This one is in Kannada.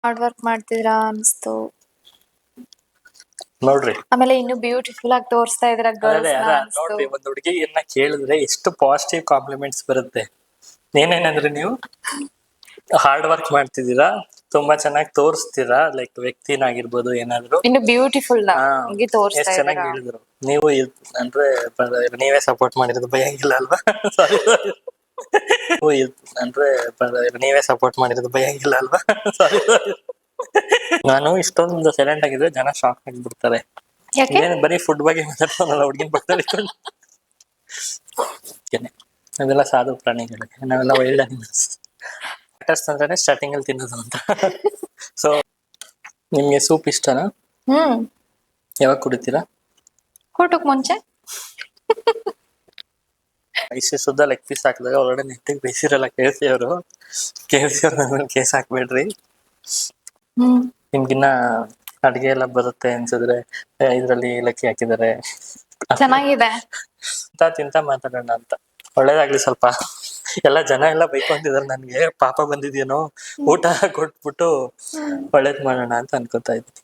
ಹಾರ್ಡ್ ವರ್ಕ್ ಮಾಡ್ತಿದ್ರಾ ಅನ್ಸ್ತು. ನೋಡ್ರಿ ಆಮೇಲೆ ಇನ್ನು ಬ್ಯೂಟಿಫುಲ್ ಆಗಿ ತೋರಿಸ್ತಾ ಇದ್ರ ಅದೇ ಗರ್ಲ್ಸ್ ನ ಅದ ಅನ್ಸ್ತು. ನೋಡ್ರಿ, ಒಂದ್ ಹುಡುಗಿಯನ್ನ ಕೇಳಿದ್ರೆ ಎಷ್ಟು ಪಾಸಿಟಿವ್ ಕಾಂಪ್ಲಿಮೆಂಟ್ಸ್ ಬರುತ್ತೆ. ಏನೇನಂದ್ರೆ ನೀವು ಹಾರ್ಡ್ ವರ್ಕ್ ಮಾಡ್ತಿದ್ದೀರಾ, ತುಂಬಾ ಚೆನ್ನಾಗಿ ತೋರಿಸ್ತೀರಾ, ಲೈಕ್ ವ್ಯಕ್ತಿನಾಗಿರ್ಬೋದು ಏನಾದ್ರು. ಇನ್ನು ಬ್ಯೂಟಿಫುಲ್ ಹಾ, ಆಗಿ ತೋರಿಸ್ತಾ ಎಷ್ಟ್ ಚೆನ್ನಾಗಿ ಇದ್ದೀರಾ. ಹೇಳಿದ್ರು. ನೀವು ಅಂದ್ರೆ ನೀವೇ ಸಪೋರ್ಟ್ ಮಾಡಿರೋದು ಭಯಂಗಿಲ್ಲ ಅಲ್ವಾ? ಸಾರಿ ಅಂದ್ರೆ ನೀವೇ ಸಪೋರ್ಟ್ ಮಾಡಿರೋದು ಭಯಂಗಿಲ್ಲ ಅಲ್ವಾ? ಸಾರಿ ನಾನು ಇಷ್ಟೊಂದು ಸೈಲೆಂಟ್ ಆಗಿದ್ರೆ ಜನ ಶಾಕ್ ಆಗಿಬಿಡ್ತಾರೆ. ಯಾಕೆ? ಏನ್ ಬರೀ ಫುಡ್ ಬಗ್ಗೆ ಮಾತಾಡ್ತಾನಲ್ಲ ಹುಡುಗಿನ ಪಕ್ಕದಲ್ಲಿ ಇಟ್ಕೊಂಡು. ನಾವೆಲ್ಲ ಸಾಧು ಪ್ರಾಣಿಗಳು, ನಾವೆಲ್ಲ ವೈಲ್ಡ್ ಅನಿಮಲ್ಸ್. ಅಂದ್ರೆ ಸ್ಟಾರ್ಟಿಂಗ್ ಅಲ್ಲಿ ತಿನ್ನೋದು ಅಂತ. ಸೊ ನಿಮ್ಗೆ ಸೂಪ್ ಇಷ್ಟನಾ? ಯಾವಾಗ ಕುಡಿತೀರಾ? ಊಟಕ್ ಮುಂಚೆ. ಇಷ್ಟು ಶುದ್ಧ ಲೆಗ್ ಪೀಸ್ ಹಾಕಿದಾಗ ಒಳಗಡೆ ನೆಟ್ಟಿಗೆ ಬೇಯಿಸಿರಲ್ಲ KFC ಅವರು. KFC ಅವ್ರ ನನ್ನ ಕೇಸ್ ಹಾಕ್ಬೇಡ್ರಿ. ನಿಮ್ಗಿನ್ನ ಅಡ್ಗೆ ಎಲ್ಲ ಬರುತ್ತೆ ಅನ್ಸಿದ್ರೆ ಇದ್ರಲ್ಲಿ ಏಲಕ್ಕಿ ಹಾಕಿದ್ದಾರೆ. ಚೆನ್ನಾಗಿದೆ ತಿಂತ ಮಾತಾಡೋಣ ಅಂತ. ಒಳ್ಳೇದಾಗ್ಲಿ ಸ್ವಲ್ಪ. ಎಲ್ಲ ಜನ ಎಲ್ಲ ಬೈಕೊಂತಿದಾರೆ ನನ್ಗೆ, ಪಾಪ ಬಂದಿದ್ಯೇನೋ ಊಟ ಕೊಟ್ಬಿಟ್ಟು ಒಳ್ಳೇದ್ ಮಾಡೋಣ ಅಂತ ಅನ್ಕೋತಾ ಇದ್ದೀನಿ.